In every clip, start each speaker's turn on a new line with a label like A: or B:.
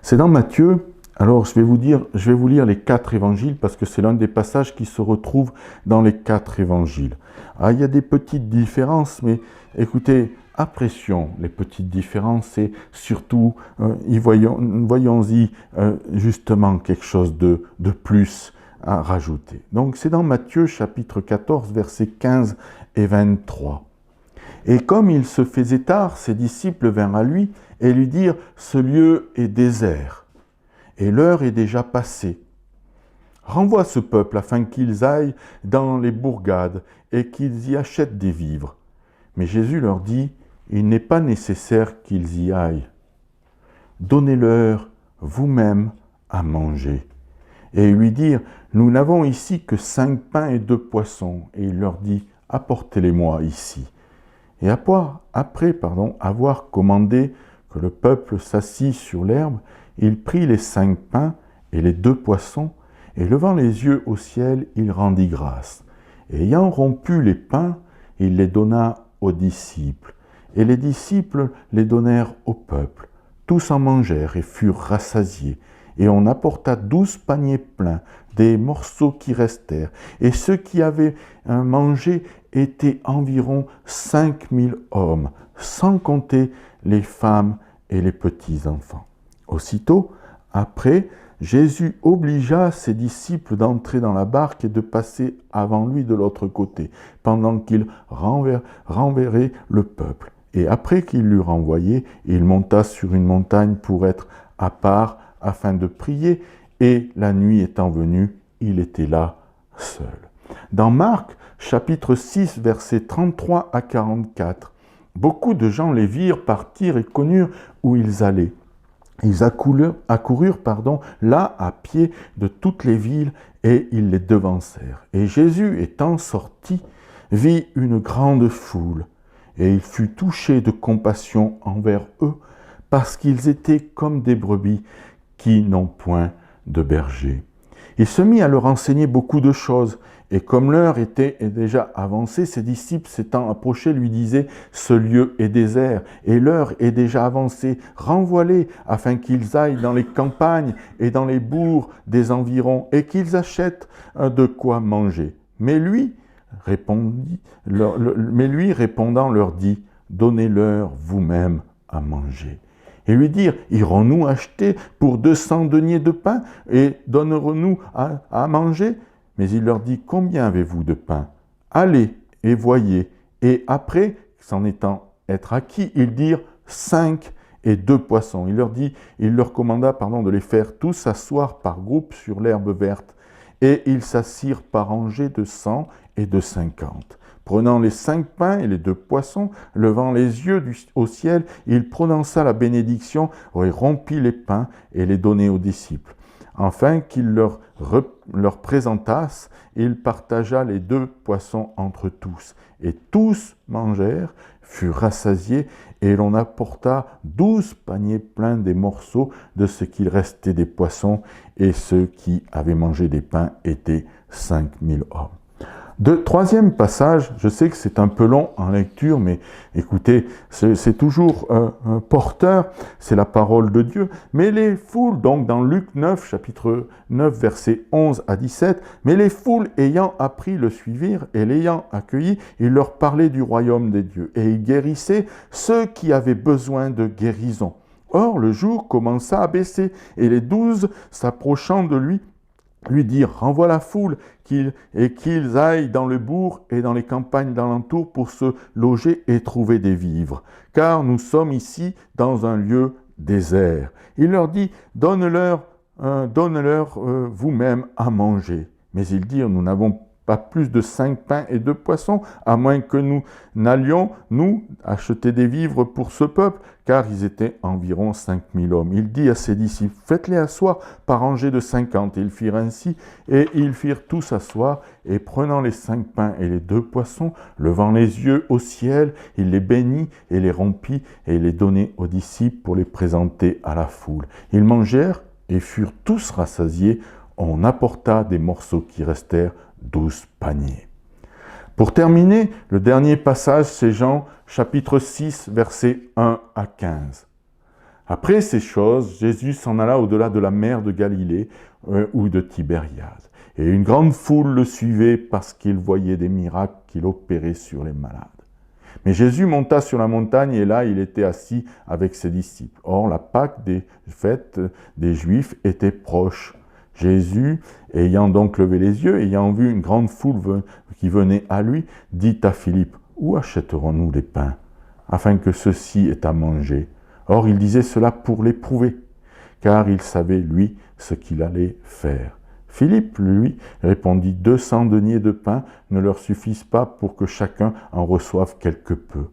A: C'est dans Matthieu. Alors, je vais vous lire les 4 évangiles parce que c'est l'un des passages qui se retrouve dans les 4 évangiles. Ah, il y a des petites différences, mais écoutez, apprécions les petites différences et surtout, voyons-y justement quelque chose de plus à rajouter. Donc, c'est dans Matthieu chapitre 14, versets 15 et 23. Et comme il se faisait tard, ses disciples vinrent à lui et lui dirent « Ce lieu est désert, et l'heure est déjà passée. Renvoie ce peuple afin qu'ils aillent dans les bourgades et qu'ils y achètent des vivres. » Mais Jésus leur dit « Il n'est pas nécessaire qu'ils y aillent. Donnez-leur vous-même à manger. » Et ils lui dirent « Nous n'avons ici que 5 pains et 2 poissons. » Et il leur dit « Apportez-les-moi ici. » Et après avoir commandé que le peuple s'assit sur l'herbe, il prit les 5 pains et les 2 poissons, et levant les yeux au ciel, il rendit grâce. Et ayant rompu les pains, il les donna aux disciples. Et les disciples les donnèrent au peuple. Tous en mangèrent et furent rassasiés. Et on apporta 12 paniers pleins des morceaux qui restèrent. Et ceux qui avaient mangé étaient environ 5000 hommes, sans compter les femmes et les petits-enfants. Aussitôt, après, Jésus obligea ses disciples d'entrer dans la barque et de passer avant lui de l'autre côté, pendant qu'il renverrait le peuple. Et après qu'il l'eut renvoyé, il monta sur une montagne pour être à part, afin de prier, et la nuit étant venue, il était là seul. Dans Marc, chapitre 6, versets 33 à 44, beaucoup de gens les virent partir et connurent où ils allaient. Ils accoururent là à pied de toutes les villes et ils les devancèrent. Et Jésus, étant sorti, vit une grande foule et il fut touché de compassion envers eux parce qu'ils étaient comme des brebis qui n'ont point de berger. Il se mit à leur enseigner beaucoup de choses, et comme l'heure était déjà avancée, ses disciples s'étant approchés lui disaient « Ce lieu est désert, et l'heure est déjà avancée, renvoie-les, afin qu'ils aillent dans les campagnes et dans les bourgs des environs, et qu'ils achètent de quoi manger. » Mais lui, répondant, leur dit « Donnez-leur vous-même à manger. » Et lui dire, irons-nous acheter pour 200 deniers de pain et donnerons-nous à manger? Mais il leur dit, combien avez-vous de pain? Allez et voyez. Et après, s'en étant être acquis, ils dirent 5 et 2 poissons. Il leur commanda de les faire tous s'asseoir par groupe sur l'herbe verte. Et ils s'assirent par rangées de 100 et de 50. Prenant les 5 pains et les 2 poissons, levant les yeux au ciel, il prononça la bénédiction, et rompit les pains et les donnait aux disciples. Enfin qu'il leur présentasse, il partagea les 2 poissons entre tous. Et tous mangèrent, furent rassasiés, et l'on apporta 12 paniers pleins des morceaux de ce qu'il restait des poissons, et ceux qui avaient mangé des pains étaient 5000 hommes. Troisième passage, je sais que c'est un peu long en lecture, mais écoutez, c'est toujours porteur, c'est la parole de Dieu. Mais les foules, donc dans Luc 9, chapitre 9, versets 11 à 17, mais les foules ayant appris le suivirent et l'ayant accueilli, il leur parlait du royaume des dieux. Et il guérissait ceux qui avaient besoin de guérison. Or, le jour commença à baisser, et les 12, s'approchant de lui dirent, renvoie la foule, qu'ils aillent dans le bourg et dans les campagnes d'alentour pour se loger et trouver des vivres. Car nous sommes ici dans un lieu désert. Il leur dit, donne-leur vous-même à manger. Mais ils dirent, nous n'avons pas plus de 5 pains et 2 poissons, à moins que nous n'allions, nous, acheter des vivres pour ce peuple, car ils étaient environ 5000 hommes. Il dit à ses disciples, faites-les asseoir par rangées de 50. Ils firent ainsi, et ils firent tous asseoir, et prenant les 5 pains et les 2 poissons, levant les yeux au ciel, il les bénit et les rompit, et les donnait aux disciples pour les présenter à la foule. Ils mangèrent et furent tous rassasiés. On apporta des morceaux qui restèrent, 12 paniers. Pour terminer, le dernier passage, c'est Jean, chapitre 6, versets 1 à 15. Après ces choses, Jésus s'en alla au-delà de la mer de Galilée ou de Tibériade. Et une grande foule le suivait parce qu'il voyait des miracles qu'il opérait sur les malades. Mais Jésus monta sur la montagne et là, il était assis avec ses disciples. Or, la Pâque des fêtes des Juifs était proche. Jésus, ayant donc levé les yeux, ayant vu une grande foule qui venait à lui, dit à Philippe, « Où achèterons-nous les pains, afin que ceux-ci aient à manger ?» Or, il disait cela pour l'éprouver, car il savait, lui, ce qu'il allait faire. Philippe, lui, répondit, 200 deniers de pain ne leur suffisent pas pour que chacun en reçoive quelque peu.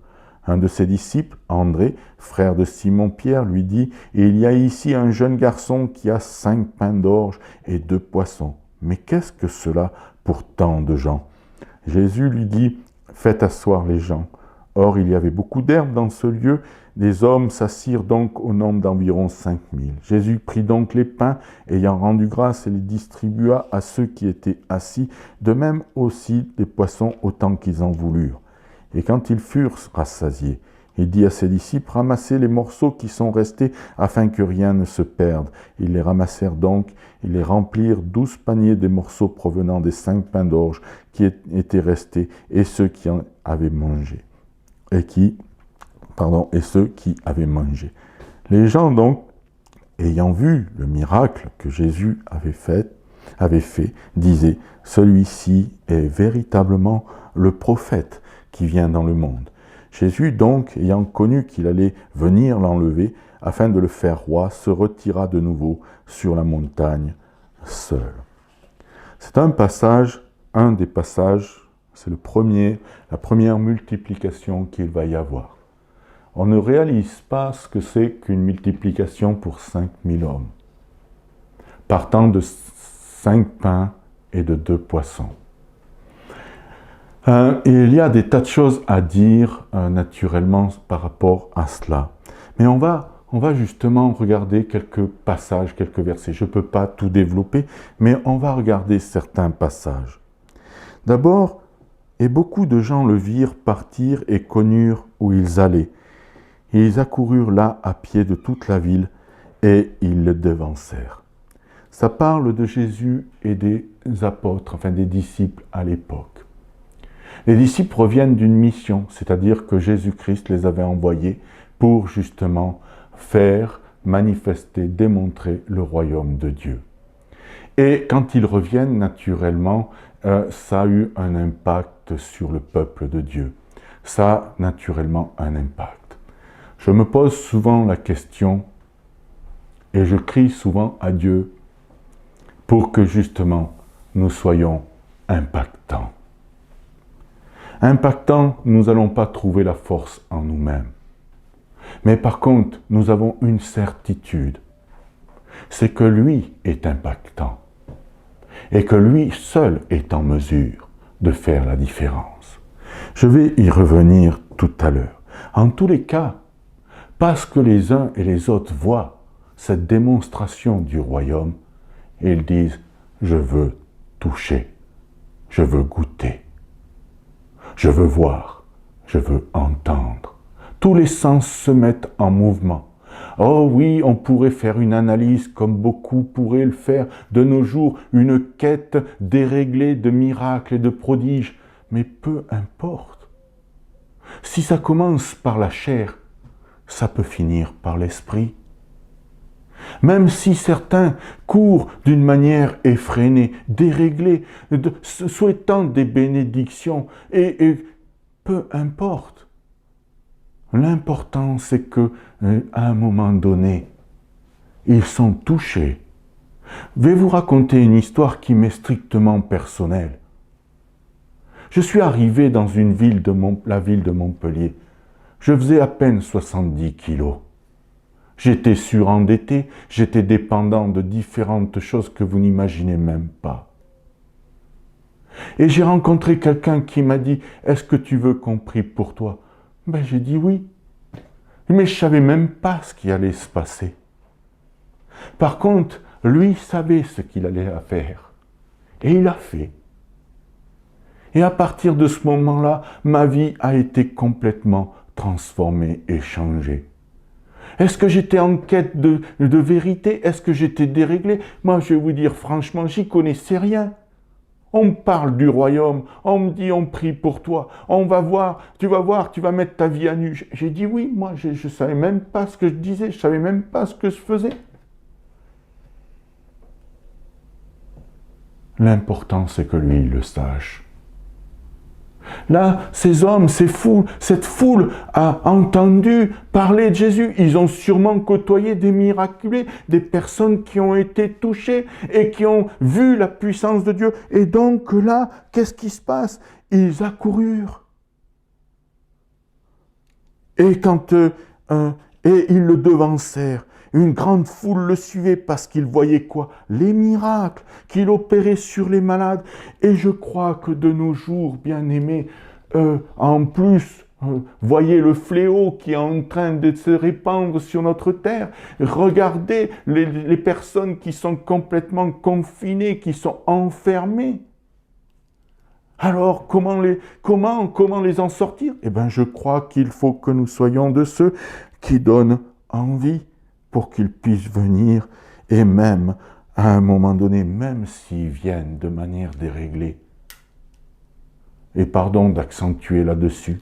A: Un de ses disciples, André, frère de Simon-Pierre, lui dit, « Il y a ici un jeune garçon qui a 5 pains d'orge et 2 poissons. Mais qu'est-ce que cela pour tant de gens ?» Jésus lui dit, « Faites asseoir les gens. » Or, il y avait beaucoup d'herbes dans ce lieu. Les hommes s'assirent donc au nombre d'environ 5000. Jésus prit donc les pains, ayant rendu grâce, et les distribua à ceux qui étaient assis, de même aussi des poissons autant qu'ils en voulurent. Et quand ils furent rassasiés, il dit à ses disciples, « Ramassez les morceaux qui sont restés, afin que rien ne se perde. » Ils les ramassèrent donc, ils les remplirent 12 paniers des morceaux provenant des 5 pains d'orge qui étaient restés, et ceux qui en avaient mangé. Et ceux qui avaient mangé. Les gens donc, ayant vu le miracle que Jésus avait fait, disaient, « Celui-ci est véritablement le prophète qui vient dans le monde. » Jésus donc, ayant connu qu'il allait venir l'enlever, afin de le faire roi, se retira de nouveau sur la montagne seul. C'est un des passages, c'est la première multiplication qu'il va y avoir. On ne réalise pas ce que c'est qu'une multiplication pour 5000 hommes, partant de 5 pains et de 2 poissons. Il y a des tas de choses à dire naturellement par rapport à cela. Mais on va justement regarder quelques passages, quelques versets. Je ne peux pas tout développer, mais on va regarder certains passages. D'abord, et beaucoup de gens le virent partir et connurent où ils allaient. Ils accoururent là à pied de toute la ville et ils le devancèrent. Ça parle de Jésus et des apôtres, enfin des disciples à l'époque. Les disciples reviennent d'une mission, c'est-à-dire que Jésus-Christ les avait envoyés pour justement faire, manifester, démontrer le royaume de Dieu. Et quand ils reviennent, naturellement, ça a eu un impact sur le peuple de Dieu. Ça a naturellement un impact. Je me pose souvent la question, et je crie souvent à Dieu, pour que justement nous soyons impactants. Impactants, nous n'allons pas trouver la force en nous-mêmes. Mais par contre, nous avons une certitude, c'est que lui est impactant et que lui seul est en mesure de faire la différence. Je vais y revenir tout à l'heure. En tous les cas, parce que les uns et les autres voient cette démonstration du royaume, ils disent « je veux toucher, je veux goûter, je veux voir, je veux entendre ». Tous les sens se mettent en mouvement. Oh oui, on pourrait faire une analyse, comme beaucoup pourraient le faire de nos jours, une quête déréglée de miracles et de prodiges, mais peu importe. Si ça commence par la chair, ça peut finir par l'esprit. Même si certains courent d'une manière effrénée, déréglée, souhaitant des bénédictions, et peu importe. L'important, c'est que, à un moment donné, ils sont touchés. Je vais vous raconter une histoire qui m'est strictement personnelle. Je suis arrivé dans la ville de Montpellier. Je faisais à peine 70 kilos. J'étais surendetté, j'étais dépendant de différentes choses que vous n'imaginez même pas. Et j'ai rencontré quelqu'un qui m'a dit « Est-ce que tu veux qu'on prie pour toi ?» Ben, j'ai dit oui. Mais je ne savais même pas ce qui allait se passer. Par contre, lui savait ce qu'il allait faire. Et il a fait. Et à partir de ce moment-là, ma vie a été complètement transformée et changée. Est-ce que j'étais en quête de vérité? Est-ce que j'étais déréglé? Moi, je vais vous dire franchement, j'y connaissais rien. On me parle du royaume, on me dit on prie pour toi, on va voir, tu vas mettre ta vie à nu. J'ai dit oui, moi je ne savais même pas ce que je disais, je ne savais même pas ce que je faisais. L'important c'est que lui il le sache. Là, ces hommes, cette foule a entendu parler de Jésus. Ils ont sûrement côtoyé des miraculés, des personnes qui ont été touchées et qui ont vu la puissance de Dieu. Et donc là, qu'est-ce qui se passe? Ils accoururent. Et et ils le devancèrent. Une grande foule le suivait parce qu'il voyait quoi? Les miracles qu'il opérait sur les malades. Et je crois que de nos jours, bien-aimés, en plus, voyez le fléau qui est en train de se répandre sur notre terre. Regardez les personnes qui sont complètement confinées, qui sont enfermées. Alors, comment les en sortir? Eh bien, je crois qu'il faut que nous soyons de ceux qui donnent envie pour qu'ils puissent venir, et même, à un moment donné, même s'ils viennent de manière déréglée. Et pardon d'accentuer là-dessus,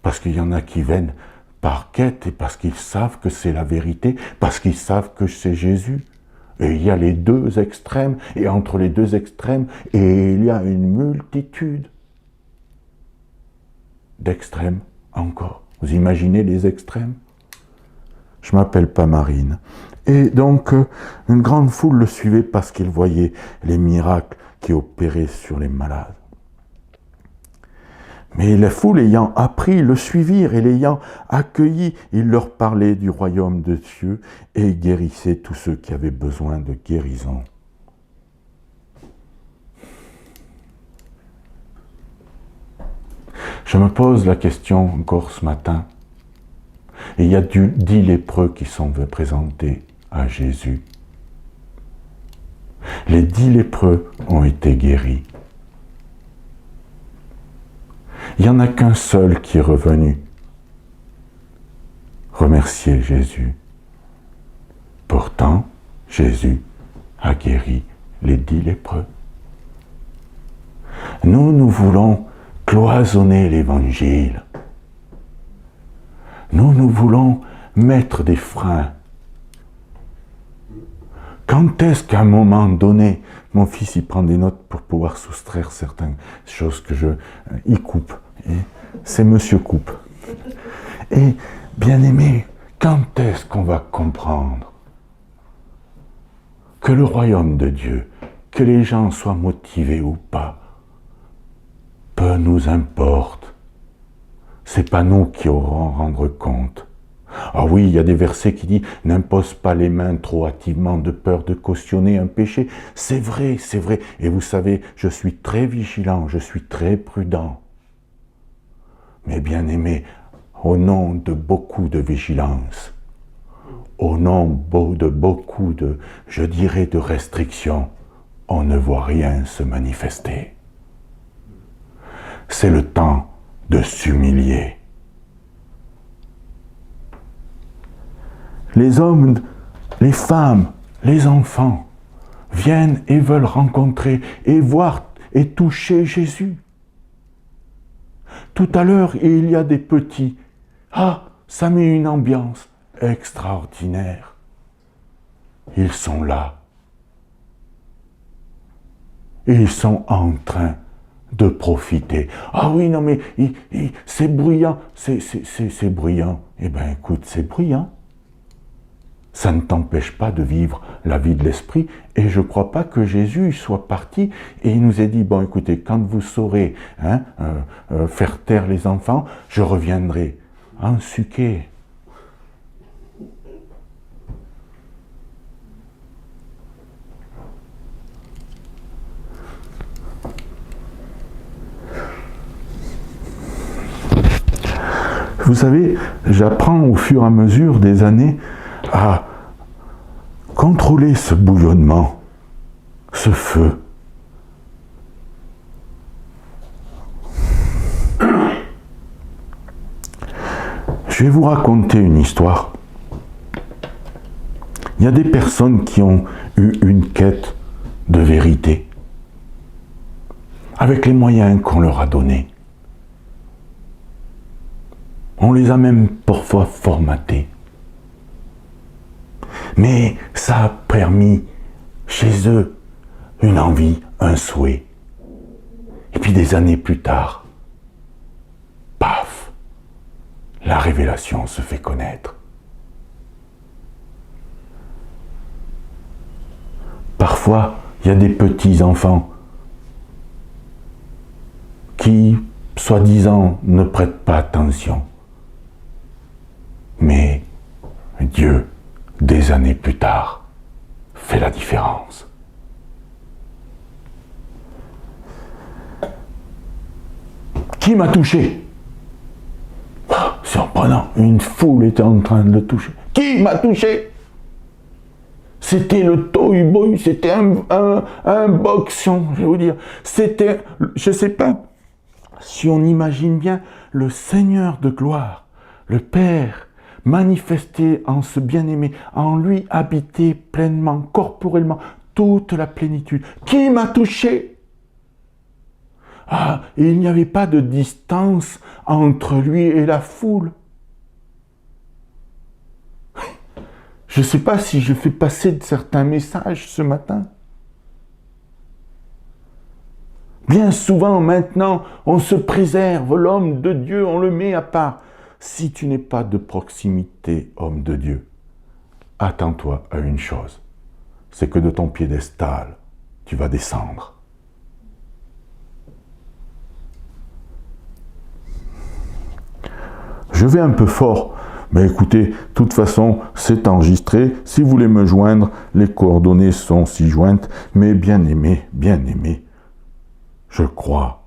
A: parce qu'il y en a qui viennent par quête et parce qu'ils savent que c'est la vérité, parce qu'ils savent que c'est Jésus. Et il y a les deux extrêmes, et entre les deux extrêmes, et il y a une multitude d'extrêmes encore. Vous imaginez les extrêmes? Je ne m'appelle pas Marine. Et donc, une grande foule le suivait parce qu'il voyait les miracles qui opéraient sur les malades. Mais la foule ayant appris, le suivirent, et l'ayant accueilli, il leur parlait du royaume de Dieu et guérissait tous ceux qui avaient besoin de guérison. Je me pose la question encore ce matin. Et il y a 10 lépreux qui sont présentés à Jésus. Les 10 lépreux ont été guéris. Il n'y en a qu'un seul qui est revenu remercier Jésus. Pourtant, Jésus a guéri les 10 lépreux. Nous voulons cloisonner l'Évangile. Nous voulons mettre des freins. Quand est-ce qu'à un moment donné, mon fils il prend des notes pour pouvoir soustraire certaines choses que il coupe. C'est Monsieur Coupe. Et bien aimé, quand est-ce qu'on va comprendre que le royaume de Dieu, que les gens soient motivés ou pas, peu nous importe. C'est pas nous qui aurons à rendre compte. Ah oui, il y a des versets qui disent « N'impose pas les mains trop hâtivement de peur de cautionner un péché ». C'est vrai, c'est vrai. Et vous savez, je suis très vigilant, je suis très prudent. Mais bien aimé, au nom de beaucoup de vigilance, au nom de beaucoup de, je dirais, de restrictions, on ne voit rien se manifester. C'est le temps de s'humilier. Les hommes, les femmes, les enfants viennent et veulent rencontrer et voir et toucher Jésus. Tout à l'heure, il y a des petits. Ah, ça met une ambiance extraordinaire. Ils sont là. Et ils sont en train de profiter. Ah oui, non mais c'est bruyant, c'est bruyant. Eh bien écoute, c'est bruyant. Ça ne t'empêche pas de vivre la vie de l'esprit. Et je ne crois pas que Jésus soit parti et il nous ait dit, bon écoutez, quand vous saurez faire taire les enfants, je reviendrai. En suqué. Vous savez, j'apprends au fur et à mesure des années à contrôler ce bouillonnement, ce feu. Je vais vous raconter une histoire. Il y a des personnes qui ont eu une quête de vérité, avec les moyens qu'on leur a donnés. On les a même parfois formatés. Mais ça a permis chez eux une envie, un souhait. Et puis des années plus tard, paf, la révélation se fait connaître. Parfois, il y a des petits-enfants qui, soi-disant, ne prêtent pas attention. Mais Dieu, des années plus tard, fait la différence. Qui m'a touché? Surprenant, une foule était en train de le toucher. Qui m'a touché? C'était le toy-boy, c'était un boxion, je vais vous dire. C'était, je ne sais pas, si on imagine bien, le Seigneur de gloire, le Père, manifesté en ce bien-aimé, en lui habité pleinement, corporellement, toute la plénitude. Qui m'a touché? Ah, et il n'y avait pas de distance entre lui et la foule. Je ne sais pas si je fais passer certains messages ce matin. Bien souvent, maintenant, on se préserve, l'homme de Dieu, on le met à part. Si tu n'es pas de proximité, homme de Dieu, attends-toi à une chose, c'est que de ton piédestal, tu vas descendre. Je vais un peu fort, mais écoutez, de toute façon, c'est enregistré. Si vous voulez me joindre, les coordonnées sont ci-jointes. Mais bien aimé, je crois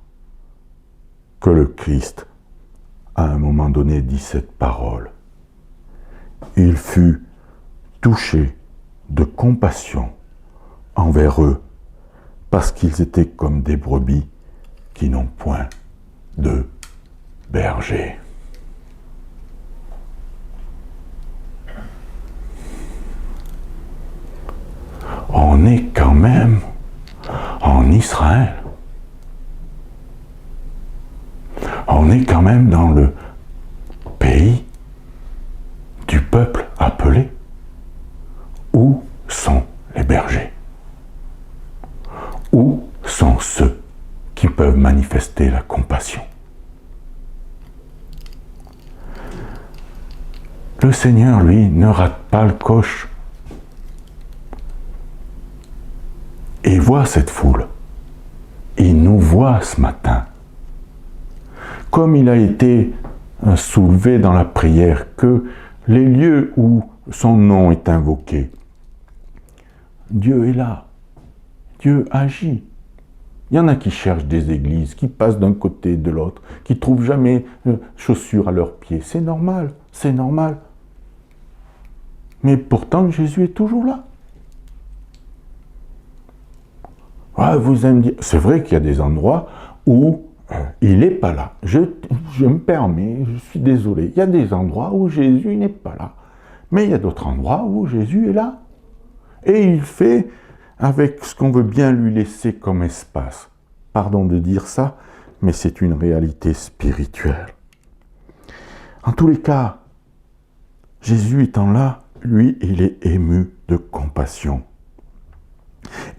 A: que le Christ, à un moment donné, dit cette parole. Il fut touché de compassion envers eux, parce qu'ils étaient comme des brebis qui n'ont point de berger. On est quand même en Israël. On est quand même dans le pays du peuple appelé. Où sont les bergers? Où sont ceux qui peuvent manifester la compassion? Le Seigneur, lui, ne rate pas le coche. Et voit cette foule. Il nous voit ce matin. Comme il a été soulevé dans la prière, que les lieux où son nom est invoqué, Dieu est là. Dieu agit. Il y en a qui cherchent des églises, qui passent d'un côté et de l'autre, qui ne trouvent jamais chaussures à leurs pieds. C'est normal, c'est normal. Mais pourtant, Jésus est toujours là. Ah, vous allez me dire, c'est vrai qu'il y a des endroits où il n'est pas là. Je me permets, je suis désolé. Il y a des endroits où Jésus n'est pas là. Mais il y a d'autres endroits où Jésus est là. Et il fait avec ce qu'on veut bien lui laisser comme espace. Pardon de dire ça, mais c'est une réalité spirituelle. En tous les cas, Jésus étant là, lui, il est ému de compassion.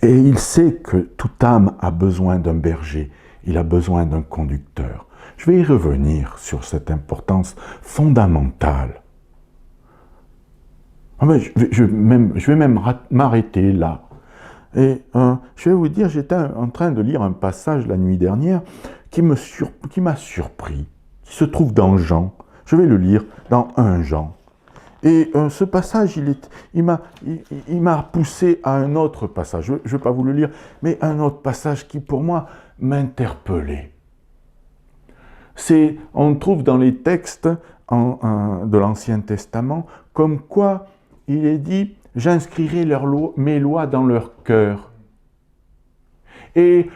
A: Et il sait que toute âme a besoin d'un berger, il a besoin d'un conducteur. Je vais y revenir sur cette importance fondamentale. Je vais même m'arrêter là. Et je vais vous dire, j'étais en train de lire un passage la nuit dernière qui m'a surpris, qui se trouve dans Jean. Je vais le lire dans 1 Jean. Et ce passage, il m'a poussé à un autre passage. Je ne vais pas vous le lire, mais un autre passage qui, pour moi, m'interpellait. On trouve dans les textes de l'Ancien Testament, comme quoi il est dit « J'inscrirai mes lois dans leur cœur. » Et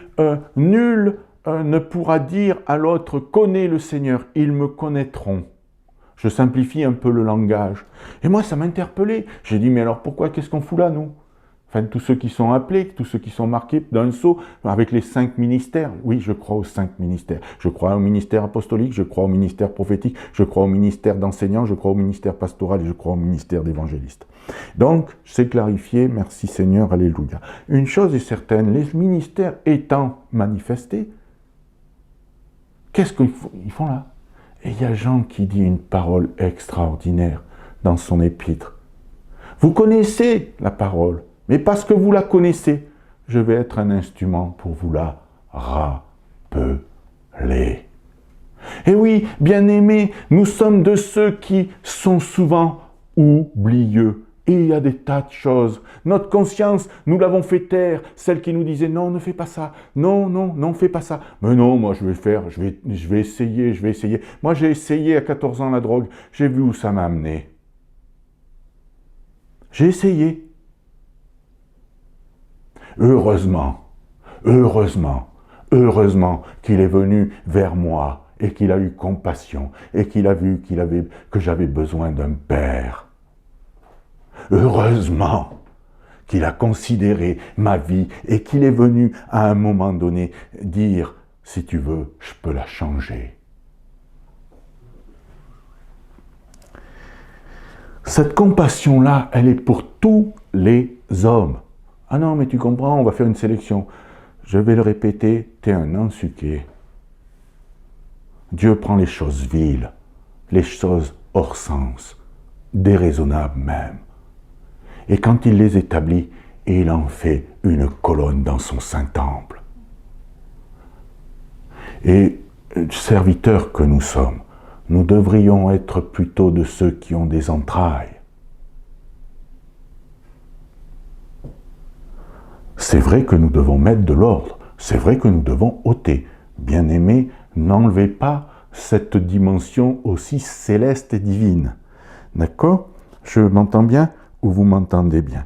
A: nul ne pourra dire à l'autre « Connais le Seigneur », ils me connaîtront. Je simplifie un peu le langage. Et moi, ça m'interpellait. J'ai dit, mais alors pourquoi, qu'est-ce qu'on fout là, nous? Enfin, tous ceux qui sont appelés, tous ceux qui sont marqués d'un sceau, avec les 5 ministères. Oui, je crois aux 5 ministères. Je crois au ministère apostolique, je crois au ministère prophétique, je crois au ministère d'enseignant, je crois au ministère pastoral et je crois au ministère d'évangéliste. Donc, c'est clarifié, merci Seigneur, alléluia. Une chose est certaine, les ministères étant manifestés, qu'est-ce qu'ils font là? Et il y a Jean qui dit une parole extraordinaire dans son épître. Vous connaissez la parole, mais parce que vous la connaissez, je vais être un instrument pour vous la rappeler. Et oui, bien-aimés, nous sommes de ceux qui sont souvent oublieux. Et il y a des tas de choses. Notre conscience, nous l'avons fait taire. Celle qui nous disait, non, ne fais pas ça. Non, non, non, fais pas ça. Mais non, moi, je vais essayer. Moi, j'ai essayé à 14 ans la drogue. J'ai vu où ça m'a amené. J'ai essayé. Heureusement qu'il est venu vers moi et qu'il a eu compassion et qu'il a vu que j'avais besoin d'un père. Heureusement qu'il a considéré ma vie et qu'il est venu à un moment donné dire, si tu veux, je peux la changer. Cette compassion-là, elle est pour tous les hommes. Ah non, mais tu comprends, on va faire une sélection. Je vais le répéter, t'es un ensuqué. Dieu prend les choses viles, les choses hors sens, déraisonnables même. Et quand il les établit, il en fait une colonne dans son Saint-Temple. Et serviteurs que nous sommes, nous devrions être plutôt de ceux qui ont des entrailles. C'est vrai que nous devons mettre de l'ordre, c'est vrai que nous devons ôter. Bien-aimés, n'enlevez pas cette dimension aussi céleste et divine. D'accord? Je m'entends bien ou vous m'entendez bien?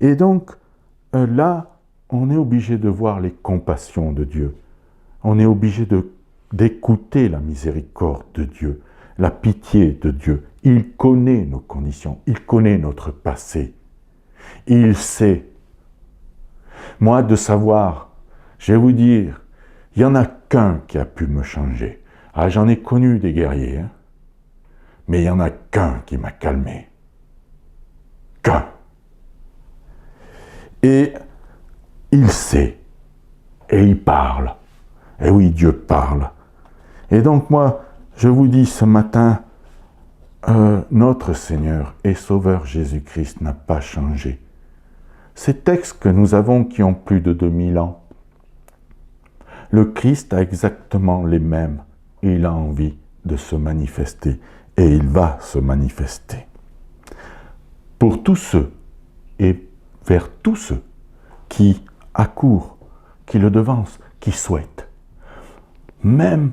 A: Et donc, là, on est obligé de voir les compassions de Dieu. On est obligé d'écouter la miséricorde de Dieu, la pitié de Dieu. Il connaît nos conditions, il connaît notre passé. Il sait. Moi, de savoir, je vais vous dire, il n'y en a qu'un qui a pu me changer. Ah, j'en ai connu des guerriers, hein, mais il n'y en a qu'un qui m'a calmé. Qu'un. Et il sait, et il parle. Et oui, Dieu parle. Et donc moi, je vous dis ce matin, notre Seigneur et Sauveur Jésus-Christ n'a pas changé. Ces textes que nous avons qui ont plus de 2000 ans, le Christ a exactement les mêmes et il a envie de se manifester et il va se manifester. Pour tous ceux et vers tous ceux qui accourent, qui le devancent, qui souhaitent. Même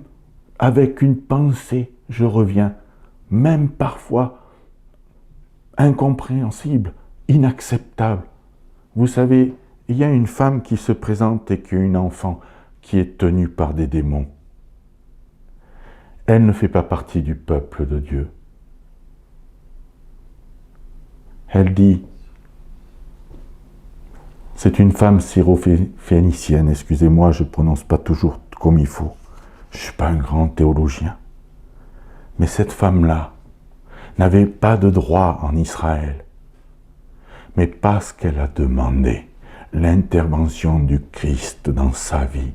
A: avec une pensée, je reviens, même parfois incompréhensible, inacceptable. Vous savez, il y a une femme qui se présente et qui a une enfant qui est tenue par des démons. Elle ne fait pas partie du peuple de Dieu. Elle dit, c'est une femme syrophénicienne, excusez-moi, je ne prononce pas toujours comme il faut. Je ne suis pas un grand théologien. Mais cette femme-là n'avait pas de droit en Israël. Mais parce qu'elle a demandé l'intervention du Christ dans sa vie,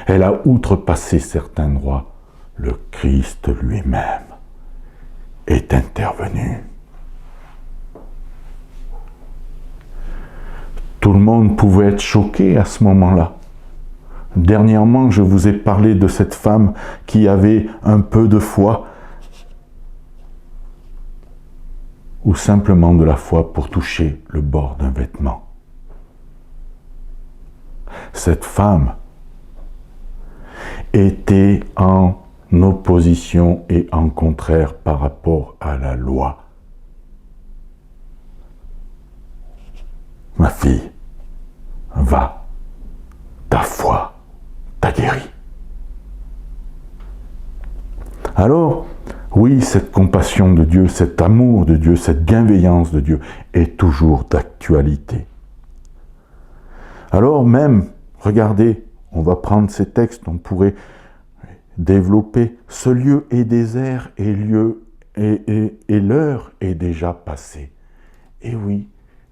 A: elle a outrepassé certains droits. Le Christ lui-même est intervenu. Tout le monde pouvait être choqué à ce moment-là. Dernièrement, je vous ai parlé de cette femme qui avait un peu de foi, ou simplement de la foi pour toucher le bord d'un vêtement. Cette femme était en opposition et en contraire par rapport à la loi. Ma fille, va, ta foi t'a guéri. Alors, Oui, cette compassion de Dieu, cet amour de Dieu, cette bienveillance de Dieu est toujours d'actualité. Alors même, regardez, on va prendre ces textes, on pourrait développer. Ce lieu est désert et l'heure est déjà passée. Et oui,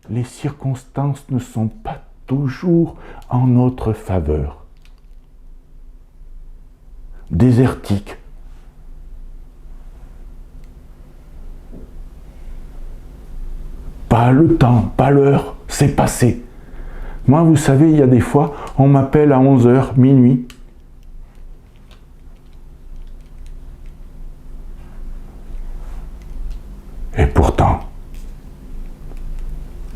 A: les circonstances ne sont pas toujours en notre faveur. Désertique. Pas le temps, pas l'heure, c'est passé. Moi, vous savez, il y a des fois, on m'appelle à 11h, minuit. Et pourtant,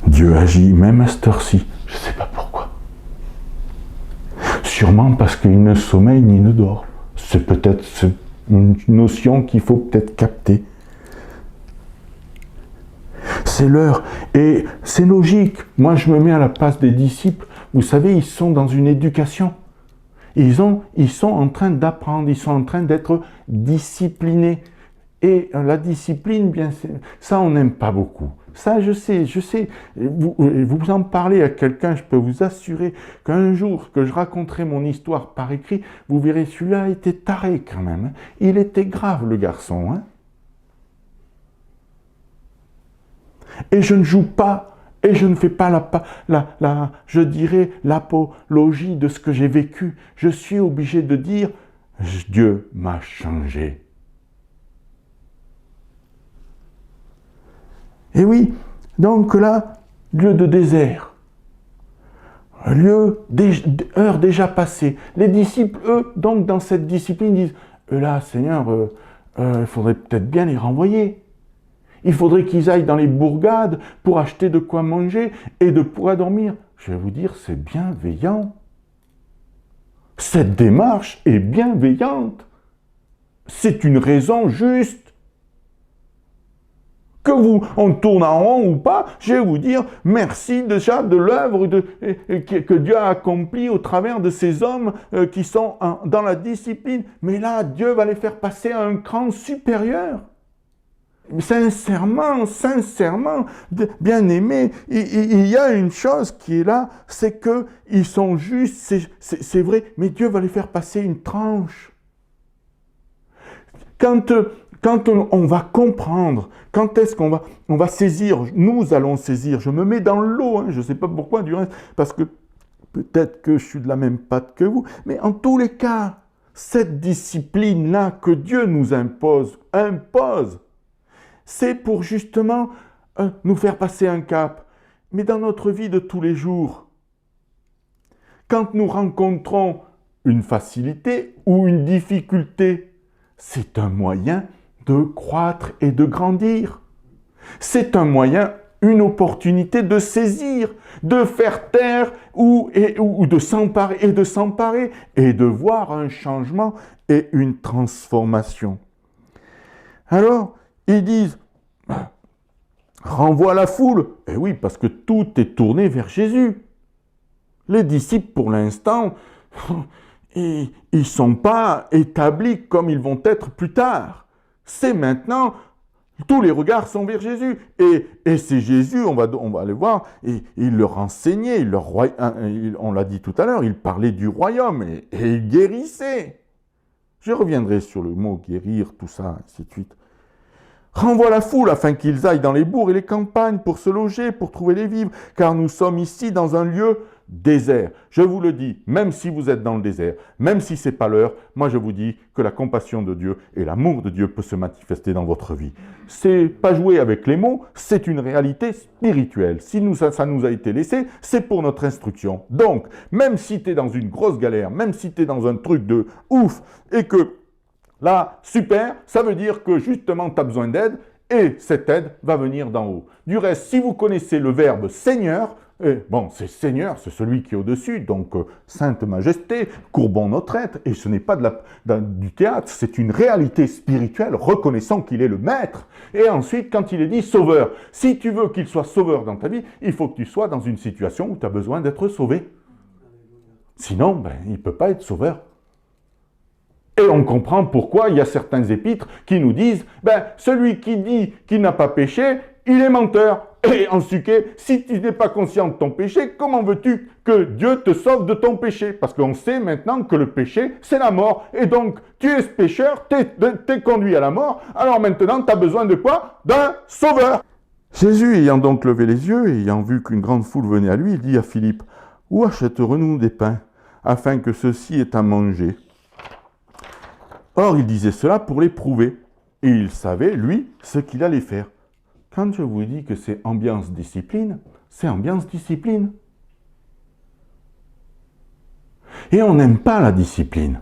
A: Dieu agit même à cette heure-ci. Je ne sais pas pourquoi. Sûrement parce qu'il ne sommeille ni ne dort. C'est peut-être une notion qu'il faut peut-être capter. C'est l'heure. Et c'est logique. Moi, je me mets à la place des disciples. Vous savez, ils sont dans une éducation. Ils sont en train d'apprendre. Ils sont en train d'être disciplinés. Et la discipline, bien, ça, on n'aime pas beaucoup. Ça, je sais. Vous en parlez à quelqu'un, je peux vous assurer qu'un jour que je raconterai mon histoire par écrit, vous verrez, celui-là était taré quand même. Il était grave, le garçon. Hein. Et je ne joue pas, et je ne fais pas je dirais, l'apologie de ce que j'ai vécu. Je suis obligé de dire, Dieu m'a changé. Et oui, donc là, lieu de désert, heure déjà passée. Les disciples, eux, donc dans cette discipline, disent, là, Seigneur, il faudrait peut-être bien les renvoyer. Il faudrait qu'ils aillent dans les bourgades pour acheter de quoi manger et de quoi dormir. Je vais vous dire, c'est bienveillant. Cette démarche est bienveillante. C'est une raison juste. On tourne en rond ou pas, je vais vous dire merci déjà de l'œuvre que Dieu a accomplie au travers de ces hommes qui sont dans la discipline. Mais là, Dieu va les faire passer à un cran supérieur. Sincèrement, bien aimés, il y a une chose qui est là, c'est qu'ils sont justes, c'est vrai, mais Dieu va les faire passer une tranche. Quand on va comprendre, quand est-ce qu'on va saisir, nous allons saisir, je me mets dans l'eau, hein, je ne sais pas pourquoi du reste, parce que peut-être que je suis de la même patte que vous, mais en tous les cas, cette discipline-là que Dieu nous impose, c'est pour justement nous faire passer un cap. Mais dans notre vie de tous les jours, quand nous rencontrons une facilité ou une difficulté, c'est un moyen de croître et de grandir. C'est un moyen, une opportunité de saisir, de faire taire ou de s'emparer et de voir un changement et une transformation. Alors, ils disent, renvoie la foule. Eh oui, parce que tout est tourné vers Jésus. Les disciples, pour l'instant, ils ne sont pas établis comme ils vont être plus tard. C'est maintenant, tous les regards sont vers Jésus. Et c'est Jésus, on va aller voir, et il leur enseignait, on l'a dit tout à l'heure, il parlait du royaume et il guérissait. Je reviendrai sur le mot guérir, tout ça, ainsi de suite. Renvoie la foule afin qu'ils aillent dans les bourgs et les campagnes pour se loger, pour trouver les vivres, car nous sommes ici dans un lieu désert. Je vous le dis, même si vous êtes dans le désert, même si ce n'est pas l'heure, moi je vous dis que la compassion de Dieu et l'amour de Dieu peut se manifester dans votre vie. C'est pas jouer avec les mots, c'est une réalité spirituelle. Si ça nous a été laissé, c'est pour notre instruction. Donc, même si tu es dans une grosse galère, même si tu es dans un truc de ouf, et que là, super, ça veut dire que justement tu as besoin d'aide, et cette aide va venir d'en haut. Du reste, si vous connaissez le verbe Seigneur, bon, c'est Seigneur, c'est celui qui est au-dessus, donc Sainte Majesté, courbons notre être, et ce n'est pas du théâtre, c'est une réalité spirituelle, reconnaissant qu'il est le maître. Et ensuite, quand il est dit sauveur, si tu veux qu'il soit sauveur dans ta vie, il faut que tu sois dans une situation où tu as besoin d'être sauvé. Sinon, il ne peut pas être sauveur. Et on comprend pourquoi il y a certains épîtres qui nous disent, celui qui dit qu'il n'a pas péché, il est menteur. Et ensuite, si tu n'es pas conscient de ton péché, comment veux-tu que Dieu te sauve de ton péché? Parce qu'on sait maintenant que le péché, c'est la mort. Et donc, tu es pécheur, tu es conduit à la mort. Alors maintenant, tu as besoin de quoi? D'un sauveur. Jésus, ayant donc levé les yeux et ayant vu qu'une grande foule venait à lui, il dit à Philippe, « Où achèterons-nous des pains, afin que ceux-ci aient à manger ?» Or, il disait cela pour l'éprouver. Et il savait, lui, ce qu'il allait faire. Quand je vous dis que c'est ambiance discipline, c'est ambiance discipline. Et on n'aime pas la discipline.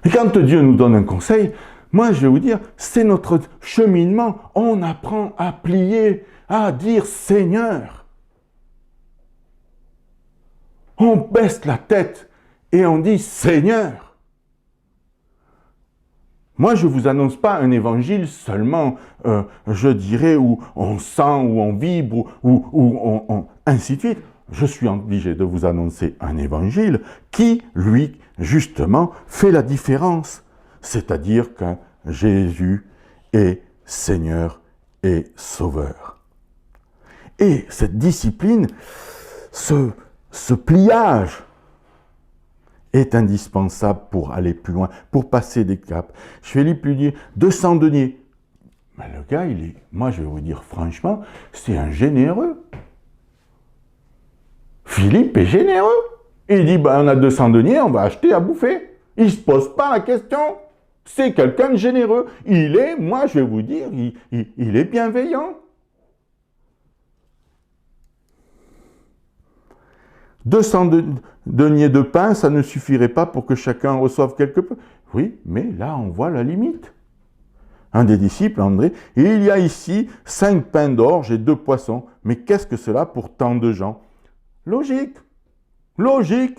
A: Et quand Dieu nous donne un conseil, moi je vais vous dire, c'est notre cheminement. On apprend à plier, à dire Seigneur. On baisse la tête et on dit Seigneur. Moi, je ne vous annonce pas un évangile seulement, je dirais, où on sent, où on vibre, où ainsi de suite. Je suis obligé de vous annoncer un évangile qui, lui, justement, fait la différence. C'est-à-dire que Jésus est Seigneur et Sauveur. Et cette discipline, ce pliage, est indispensable pour aller plus loin, pour passer des caps. Philippe lui dit 200 deniers. Mais le gars, moi je vais vous dire franchement, c'est un généreux. Philippe est généreux. Il dit, on a 200 deniers, on va acheter à bouffer. Il ne se pose pas la question. C'est quelqu'un de généreux. Il est, moi je vais vous dire, il est bienveillant. 200 deniers de pain, ça ne suffirait pas pour que chacun reçoive quelque peu. Oui, mais là, on voit la limite. Un des disciples, André, il y a ici 5 pains d'orge et 2 poissons. Mais qu'est-ce que cela pour tant de gens? Logique. Logique.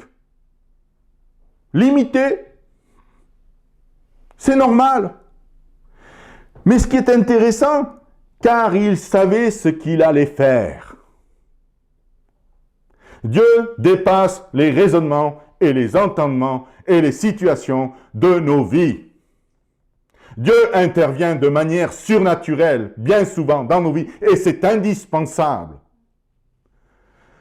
A: Limité. C'est normal. Mais ce qui est intéressant, car il savait ce qu'il allait faire. Dieu dépasse les raisonnements et les entendements et les situations de nos vies. Dieu intervient de manière surnaturelle, bien souvent dans nos vies, et c'est indispensable.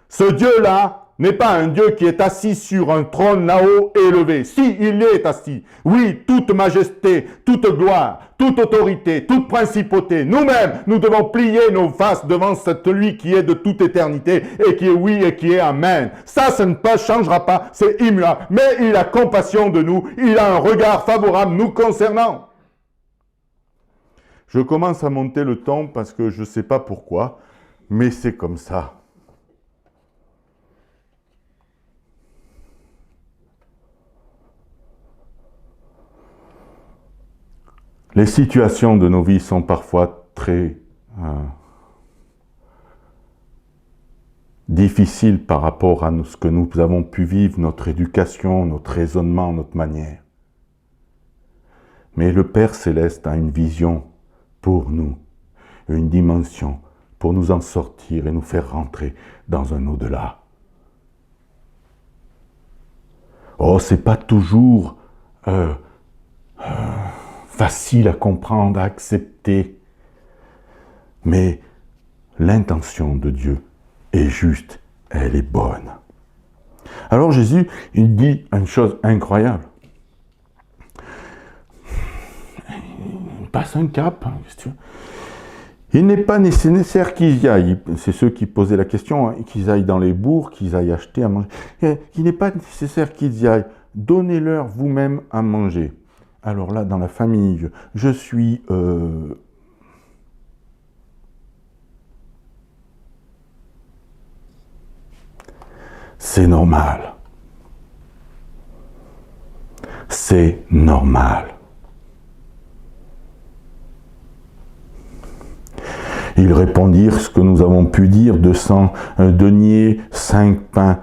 A: Ce Dieu-là n'est pas un Dieu qui est assis sur un trône là-haut élevé. Si, il est assis. Oui, toute majesté, toute gloire, toute autorité, toute principauté. Nous-mêmes, nous devons plier nos faces devant celui qui est de toute éternité et qui est oui et qui est amen. Ça ne changera pas, c'est immuable. Mais il a compassion de nous, il a un regard favorable nous concernant. Je commence à monter le ton parce que je ne sais pas pourquoi, mais c'est comme ça. Les situations de nos vies sont parfois très difficiles par rapport à ce que nous avons pu vivre, notre éducation, notre raisonnement, notre manière. Mais le Père Céleste a une vision pour nous, une dimension pour nous en sortir et nous faire rentrer dans un au-delà. Oh, c'est pas toujours facile à comprendre, à accepter. Mais l'intention de Dieu est juste, elle est bonne. Alors Jésus, il dit une chose incroyable. Il passe un cap. Il n'est pas nécessaire qu'ils y aillent. C'est ceux qui posaient la question, qu'ils aillent dans les bourgs, qu'ils aillent acheter à manger. Il n'est pas nécessaire qu'ils y aillent. Donnez-leur vous-même à manger. Alors là, dans la famille, je suis... C'est normal. C'est normal. Ils répondirent ce que nous avons pu dire, 200 deniers, 5 pains.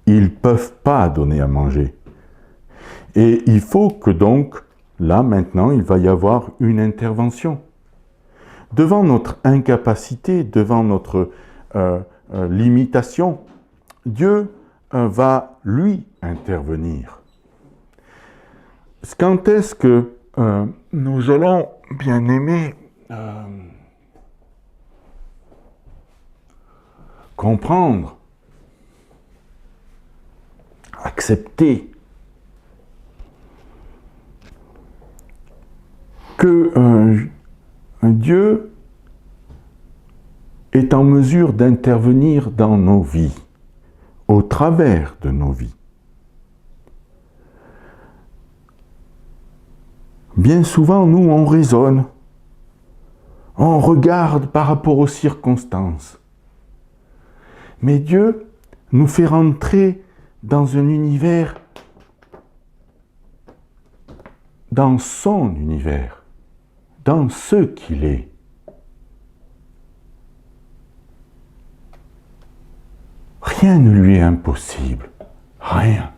A: Ils ne peuvent pas donner à manger. Et il faut que donc, là maintenant, il va y avoir une intervention. Devant notre incapacité, devant notre limitation, Dieu va, lui, intervenir. quand est-ce que nous allons, bien aimés, comprendre, accepter que un Dieu est en mesure d'intervenir dans nos vies, au travers de nos vies. Bien souvent, nous, on raisonne, on regarde par rapport aux circonstances. Mais Dieu nous fait rentrer dans un univers, dans son univers, dans ce qu'il est. Rien ne lui est impossible. Rien.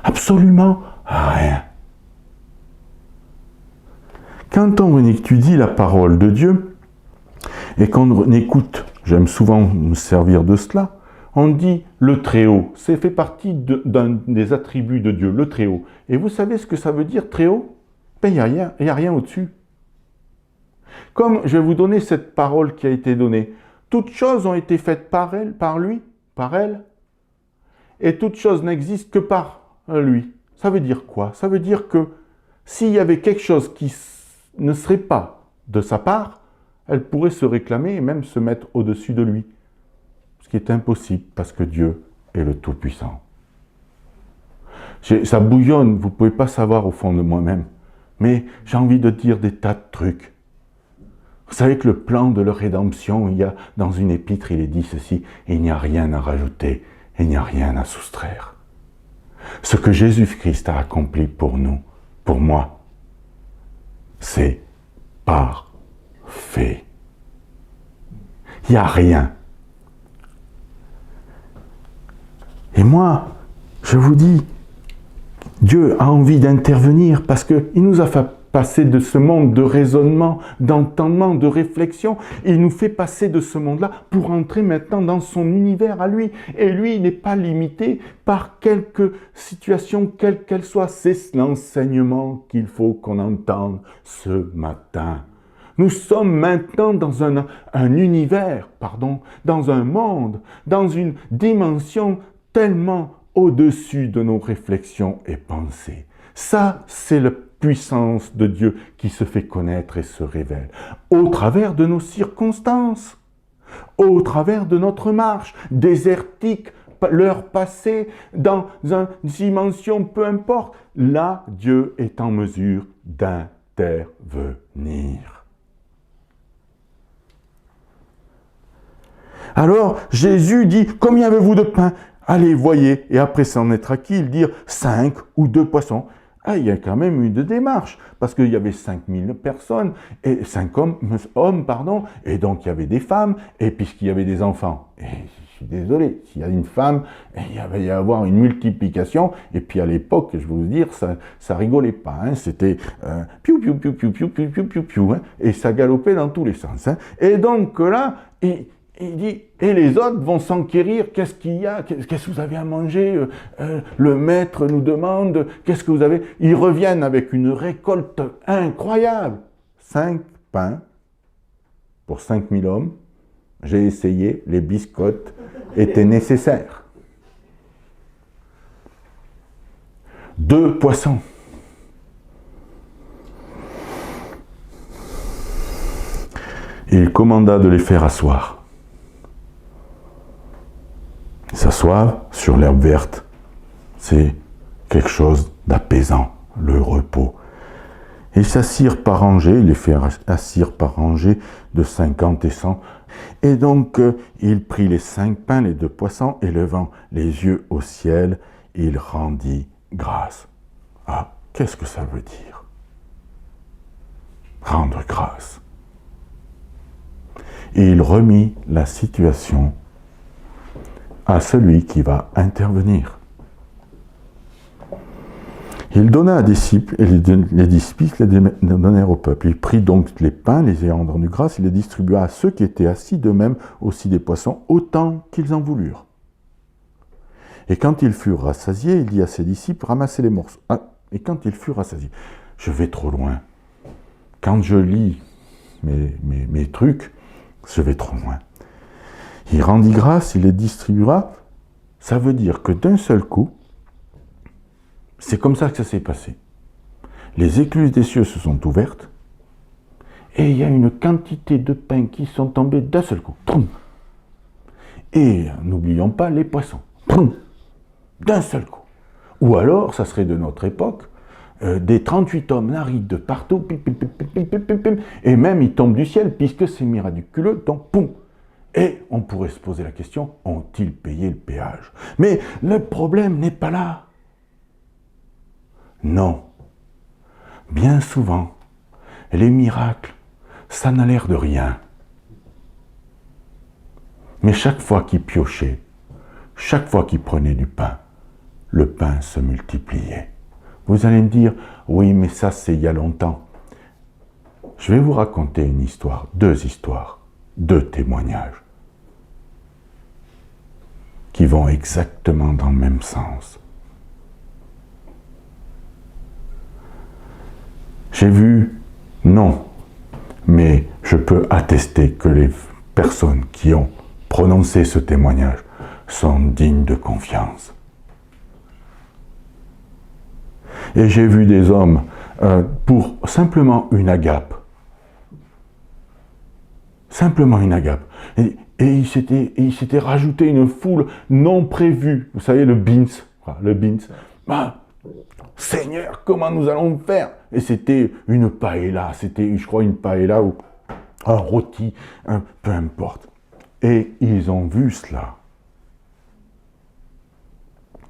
A: Absolument rien. Quand on étudie la parole de Dieu et qu'on écoute, j'aime souvent me servir de cela, on dit le Très-Haut. C'est fait partie d'un des attributs de Dieu, le Très-Haut. Et vous savez ce que ça veut dire, Très-Haut? Ben, il n'y a rien au-dessus. Comme je vais vous donner cette parole qui a été donnée. Toutes choses ont été faites par elle, par lui, par elle. Et toutes choses n'existent que par lui. Ça veut dire quoi? Ça veut dire que s'il y avait quelque chose qui ne serait pas de sa part, elle pourrait se réclamer et même se mettre au-dessus de lui. Ce qui est impossible parce que Dieu est le Tout-Puissant. Ça bouillonne, vous ne pouvez pas savoir au fond de moi-même. Mais j'ai envie de dire des tas de trucs. Vous savez que le plan de leur rédemption, il y a dans une épître, il est dit ceci, il n'y a rien à rajouter, il n'y a rien à soustraire. Ce que Jésus-Christ a accompli pour nous, pour moi, c'est parfait. Il n'y a rien. Et moi, je vous dis, Dieu a envie d'intervenir parce qu'il nous a fait passer de ce monde de raisonnement, d'entendement, de réflexion. Il nous fait passer de ce monde-là pour entrer maintenant dans son univers à lui. Et lui, il n'est pas limité par quelque situation, quelle qu'elle soit. C'est l'enseignement qu'il faut qu'on entende ce matin. Nous sommes maintenant dans un univers, dans un monde, dans une dimension tellement au-dessus de nos réflexions et pensées. Ça, c'est la puissance de Dieu qui se fait connaître et se révèle au travers de nos circonstances, au travers de notre marche désertique, l'heure passée, dans une dimension, peu importe. Là, Dieu est en mesure d'intervenir. Alors, Jésus dit, combien avez-vous de pain? Allez, voyez. Et après s'en être acquis, il dit 5 ou 2 poissons. Ah, il y a quand même eu de démarche, parce qu'il y avait 5000 personnes, et 5 hommes, et donc il y avait des femmes, et puisqu'il y avait des enfants. Et je suis désolé, s'il y a une femme, il va y avoir une multiplication, et puis à l'époque, je vais vous dire, ça rigolait pas, hein, c'était piou, piou, piou, piou, piou, piou, piou, piou, piou, hein, et ça galopait dans tous les sens. Hein. Et donc là, il dit, et les autres vont s'enquérir, qu'est-ce qu'il y a, qu'est-ce que vous avez à manger, le maître nous demande, qu'est-ce que vous avez, ils reviennent avec une récolte incroyable, 5 pains pour 5000 hommes, j'ai essayé, les biscottes étaient nécessaires. 2 poissons. Il commanda de les faire asseoir. S'asseoir sur l'herbe verte, c'est quelque chose d'apaisant, le repos. Ils s'assirent par rangées, il les fait assire par rangées de 50 et 100. Et donc, il prit les 5 pains, les 2 poissons, et levant les yeux au ciel, il rendit grâce. Ah, qu'est-ce que ça veut dire? Rendre grâce. Et il remit la situation à celui qui va intervenir. Il donna à des disciples, et les disciples les donnèrent au peuple. Il prit donc les pains, les ayant rendus grâce, il les distribua à ceux qui étaient assis, de même aussi des poissons, autant qu'ils en voulurent. Et quand ils furent rassasiés, il dit à ses disciples, ramassez les morceaux. Ah, et quand ils furent rassasiés, je vais trop loin. Quand je lis mes trucs, je vais trop loin. Il rendit grâce, il les distribuera. Ça veut dire que d'un seul coup, c'est comme ça que ça s'est passé. Les écluses des cieux se sont ouvertes et il y a une quantité de pains qui sont tombés d'un seul coup. Et n'oublions pas les poissons. D'un seul coup. Ou alors, ça serait de notre époque, des 38 hommes arrivent de partout, et même ils tombent du ciel, puisque c'est miraculeux, donc poum. Et on pourrait se poser la question, ont-ils payé le péage? Mais le problème n'est pas là. Non. Bien souvent, les miracles, ça n'a l'air de rien. Mais chaque fois qu'ils piochaient, chaque fois qu'ils prenaient du pain, le pain se multipliait. Vous allez me dire, oui, mais ça c'est il y a longtemps. Je vais vous raconter une histoire, deux témoignages, qui vont exactement dans le même sens. J'ai vu, non, mais je peux attester que les personnes qui ont prononcé ce témoignage sont dignes de confiance. Et j'ai vu des hommes pour simplement une agape. Simplement une agape. Et il s'était rajouté une foule non prévue. Vous savez, le beans. Ah, Seigneur, comment nous allons faire? Et c'était une paella. C'était, je crois, une paella ou un rôti, peu importe. Et ils ont vu cela.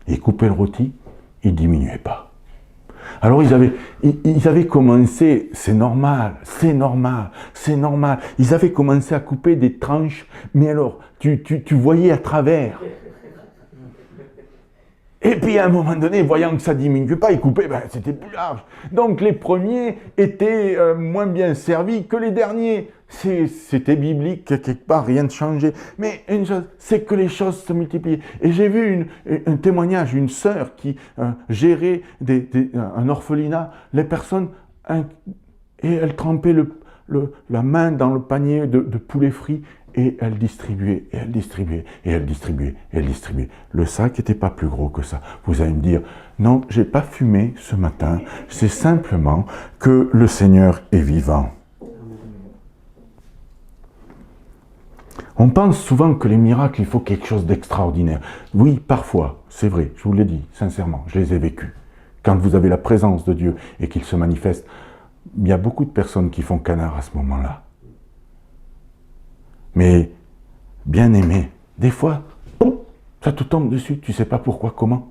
A: Ils coupaient le rôti, ils ne diminuaient pas. Alors ils avaient commencé, c'est normal. Ils avaient commencé à couper des tranches, mais alors, tu voyais à travers. Et puis à un moment donné, voyant que ça ne diminue pas, ils coupaient, c'était plus large. Donc les premiers étaient moins bien servis que les derniers. C'était biblique, quelque part, rien ne changeait. Mais une chose, c'est que les choses se multipliaient. Et j'ai vu un témoignage, une sœur qui gérait un orphelinat, les personnes, et elle trempait la main dans le panier de poulet frit, et elle distribuait. Le sac n'était pas plus gros que ça. Vous allez me dire, non, j'ai pas fumé ce matin, c'est simplement que le Seigneur est vivant. On pense souvent que les miracles, il faut quelque chose d'extraordinaire. Oui, parfois, c'est vrai, je vous l'ai dit, sincèrement, je les ai vécus. Quand vous avez la présence de Dieu et qu'il se manifeste, il y a beaucoup de personnes qui font canard à ce moment-là. Mais, bien aimé, des fois, ça te tombe dessus, tu ne sais pas pourquoi, comment.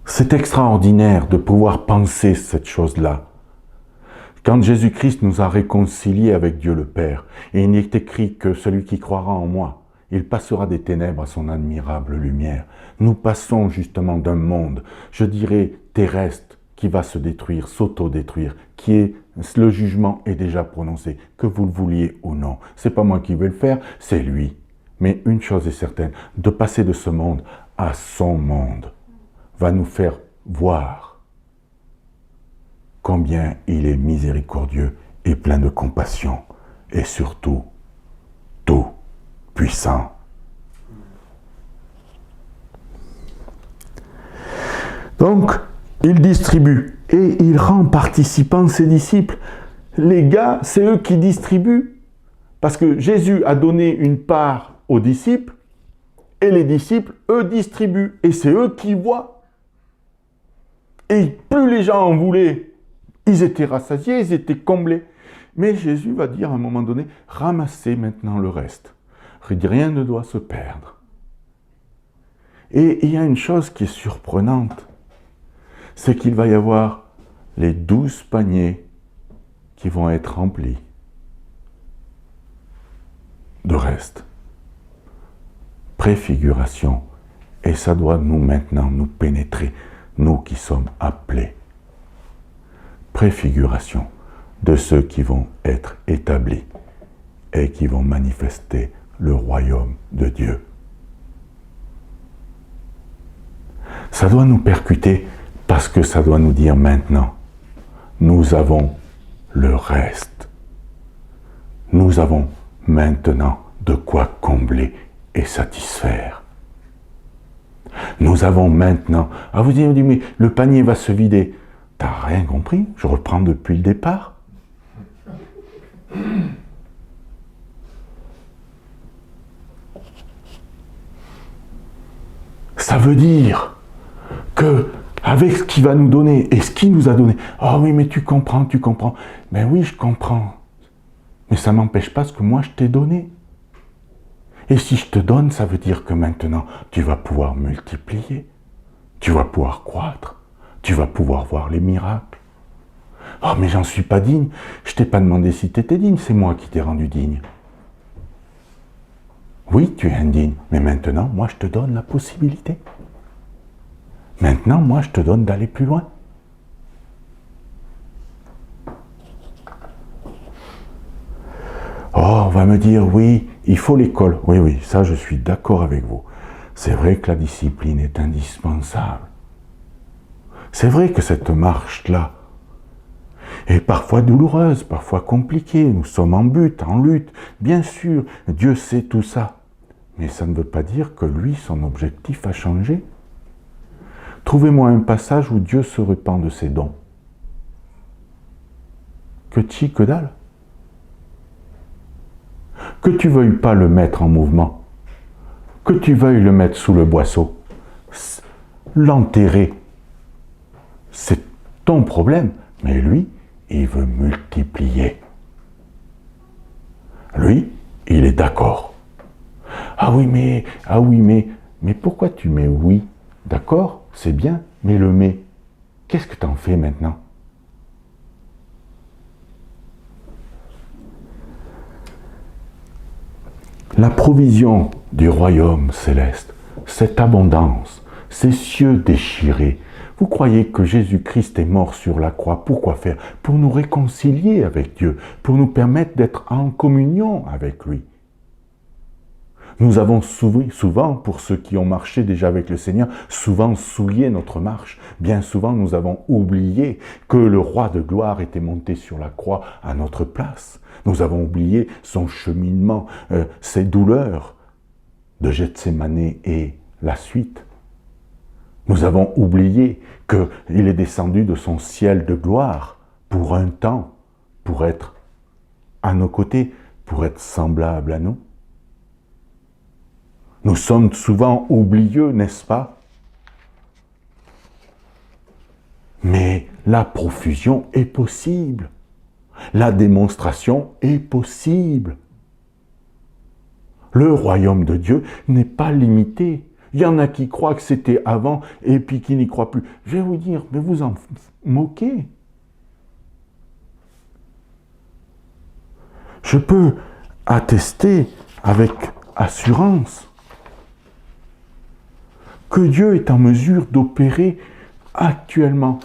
A: C'est extraordinaire de pouvoir penser cette chose-là. Quand Jésus-Christ nous a réconciliés avec Dieu le Père, et il est écrit que celui qui croira en moi, il passera des ténèbres à son admirable lumière. Nous passons justement d'un monde, je dirais, terrestre, qui va se détruire, s'auto-détruire, le jugement est déjà prononcé, que vous le vouliez ou non. C'est pas moi qui vais le faire, c'est lui. Mais une chose est certaine, de passer de ce monde à son monde, va nous faire voir combien il est miséricordieux et plein de compassion, et surtout, tout puissant. Donc, il distribue et il rend participants ses disciples. Les gars, c'est eux qui distribuent. Parce que Jésus a donné une part aux disciples et les disciples, eux, distribuent. Et c'est eux qui voient. Et plus les gens en voulaient, ils étaient rassasiés, ils étaient comblés. Mais Jésus va dire à un moment donné, ramassez maintenant le reste. Rien ne doit se perdre. Et il y a une chose qui est surprenante. C'est qu'il va y avoir les 12 paniers qui vont être remplis de reste. Préfiguration. Et ça doit maintenant nous pénétrer, nous qui sommes appelés. Préfiguration de ceux qui vont être établis et qui vont manifester le royaume de Dieu. Ça doit nous percuter parce que ça doit nous dire maintenant, nous avons le reste. Nous avons maintenant de quoi combler et satisfaire. Nous avons maintenant... Ah, vous dites, mais le panier va se vider. T'as rien compris? Je reprends depuis le départ. Ça veut dire que avec ce qu'il va nous donner et ce qu'il nous a donné, ah oui, mais tu comprends. Ben oui, je comprends. Mais ça ne m'empêche pas ce que moi je t'ai donné. Et si je te donne, ça veut dire que maintenant, tu vas pouvoir multiplier. Tu vas pouvoir croître. Tu vas pouvoir voir les miracles. Oh, mais j'en suis pas digne. Je t'ai pas demandé si tu étais digne, c'est moi qui t'ai rendu digne. Oui, tu es indigne, mais maintenant, moi, je te donne la possibilité. Maintenant, moi, je te donne d'aller plus loin. Oh, on va me dire, oui, il faut l'école. Oui, ça, je suis d'accord avec vous. C'est vrai que la discipline est indispensable. C'est vrai que cette marche-là est parfois douloureuse, parfois compliquée. Nous sommes en but, en lutte. Bien sûr, Dieu sait tout ça. Mais ça ne veut pas dire que lui, son objectif a changé. Trouvez-moi un passage où Dieu se repent de ses dons. Que chi, que dalle. Que tu veuilles pas le mettre en mouvement, que tu veuilles le mettre sous le boisseau, l'enterrer, c'est ton problème. Mais lui, il veut multiplier. Lui, il est d'accord. Ah oui, mais pourquoi tu mets oui? D'accord, c'est bien, mais le mais, qu'est-ce que t'en fais maintenant? La provision du royaume céleste, cette abondance, ces cieux déchirés, vous croyez que Jésus-Christ est mort sur la croix, pourquoi faire? Pour nous réconcilier avec Dieu, pour nous permettre d'être en communion avec lui. Nous avons souvent, pour ceux qui ont marché déjà avec le Seigneur, souvent souillé notre marche. Bien souvent, nous avons oublié que le roi de gloire était monté sur la croix à notre place. Nous avons oublié son cheminement, ses douleurs de Gethsémane et la suite. Nous avons oublié qu'il est descendu de son ciel de gloire pour un temps, pour être à nos côtés, pour être semblable à nous. Nous sommes souvent oublieux, n'est-ce pas? Mais la profusion est possible. La démonstration est possible. Le royaume de Dieu n'est pas limité. Il y en a qui croient que c'était avant et puis qui n'y croient plus. Je vais vous dire, mais vous en moquez. Je peux attester avec assurance que Dieu est en mesure d'opérer actuellement.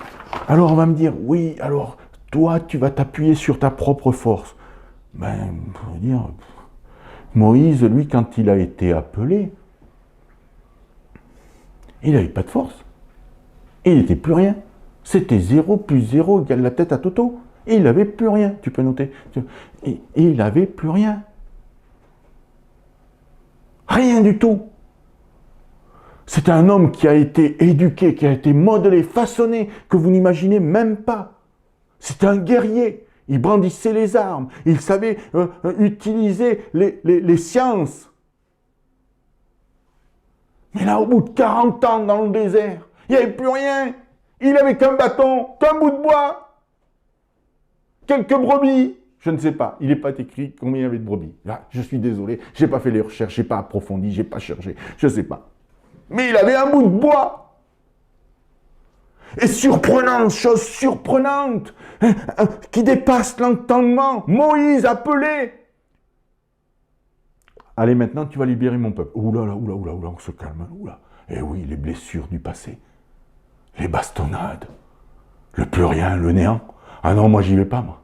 A: Alors on va me dire, oui, alors toi tu vas t'appuyer sur ta propre force. Ben, on va dire, Moïse, lui, quand il a été appelé, il n'avait pas de force. Il n'était plus rien. C'était 0 plus 0 égale la tête à Toto. Il n'avait plus rien, tu peux noter. Et il n'avait plus rien. Rien du tout. C'est un homme qui a été éduqué, qui a été modelé, façonné, que vous n'imaginez même pas. C'est un guerrier. Il brandissait les armes. Il savait utiliser les sciences. Mais là, au bout de 40 ans dans le désert, il n'y avait plus rien. Il n'avait qu'un bâton, qu'un bout de bois, quelques brebis. Je ne sais pas, il n'est pas écrit combien il y avait de brebis. Là, je suis désolé, je n'ai pas fait les recherches, je n'ai pas approfondi, je n'ai pas cherché, je ne sais pas. Mais il avait un bout de bois. Et surprenante, chose surprenante, qui dépasse l'entendement, Moïse appelé. Allez, maintenant, tu vas libérer mon peuple. Ouh là, on se calme. Oula. Eh oui, les blessures du passé, les bastonnades, le plus rien, le néant. Ah non, moi, j'y vais pas, moi.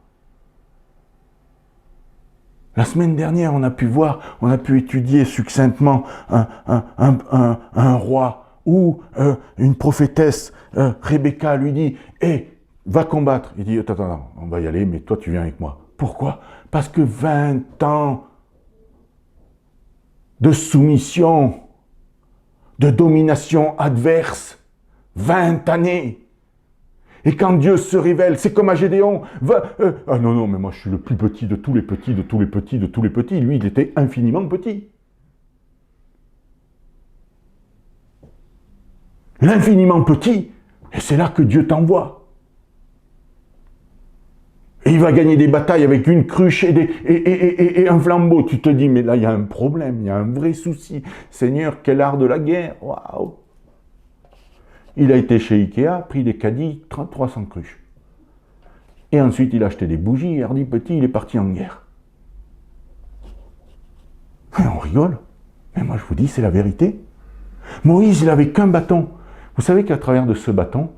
A: La semaine dernière, on a pu voir, on a pu étudier succinctement un roi ou une prophétesse, Rebecca, lui dit « Hé, va combattre !» Il dit « Attends, on va y aller, mais toi tu viens avec moi. » Pourquoi? Parce que 20 ans de soumission, de domination adverse, 20 années. Et quand Dieu se révèle, c'est comme à Gédéon. Ah non, mais moi je suis le plus petit de tous les petits, de tous les petits, de tous les petits. Lui, il était infiniment petit. L'infiniment petit, et c'est là que Dieu t'envoie. Et il va gagner des batailles avec une cruche et un flambeau. Tu te dis, mais là, il y a un problème, il y a un vrai souci. Seigneur, quel art de la guerre. Waouh! Il a été chez Ikea, pris des caddies, 300 cruches. Et ensuite, il a acheté des bougies, et hardi petit, il est parti en guerre. Et on rigole. Mais moi, je vous dis, c'est la vérité. Moïse, il n'avait qu'un bâton. Vous savez qu'à travers de ce bâton,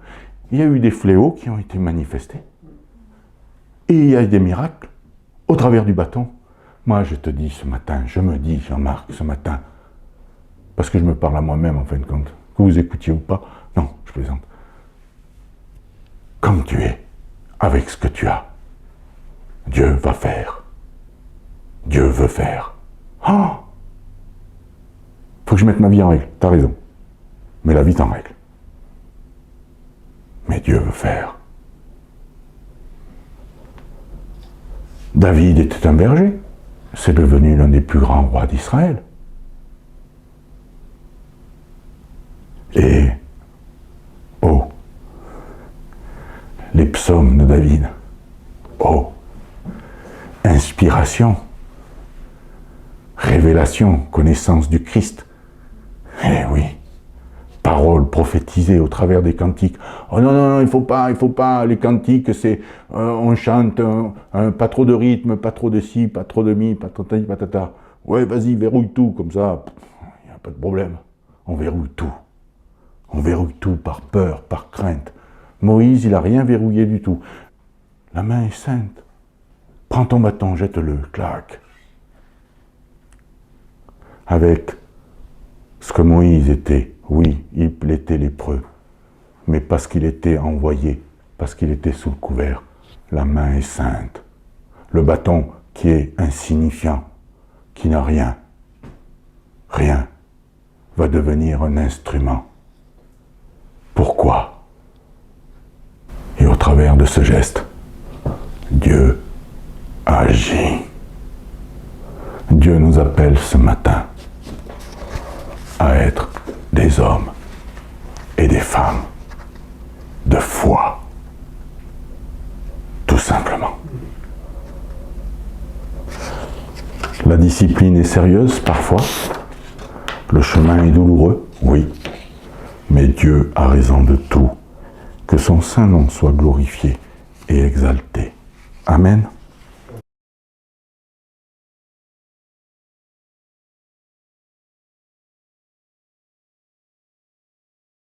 A: il y a eu des fléaux qui ont été manifestés. Et il y a eu des miracles au travers du bâton. Moi, je te dis ce matin, je me dis, Jean-Marc, ce matin, parce que je me parle à moi-même, en fin de compte, que vous écoutiez ou pas, non, je plaisante. Comme tu es, avec ce que tu as, Dieu va faire. Dieu veut faire. Oh! Faut que je mette ma vie en règle, t'as raison. Mais la vie est en règle. Mais Dieu veut faire. David était un berger. C'est devenu l'un des plus grands rois d'Israël. Et, oh, les psaumes de David. Oh, inspiration, révélation, connaissance du Christ. Eh oui, paroles prophétisées au travers des cantiques. Oh non, il faut pas, les cantiques, c'est, on chante, pas trop de rythme, pas trop de ci, pas trop de mi, patata, patata. Ouais, vas-y, verrouille tout, comme ça, il n'y a pas de problème. On verrouille tout. On verrouille tout par peur, par crainte. Moïse, il n'a rien verrouillé du tout. La main est sainte. Prends ton bâton, jette-le, clac. Avec ce que Moïse était, oui, il était lépreux, mais parce qu'il était envoyé, parce qu'il était sous le couvert, la main est sainte. Le bâton qui est insignifiant, qui n'a rien, va devenir un instrument. Pourquoi? Et au travers de ce geste, Dieu agit. Dieu nous appelle ce matin à être des hommes et des femmes de foi, tout simplement. La discipline est sérieuse parfois, le chemin est douloureux, oui, mais Dieu a raison de tout. Que son saint nom soit glorifié et exalté. Amen.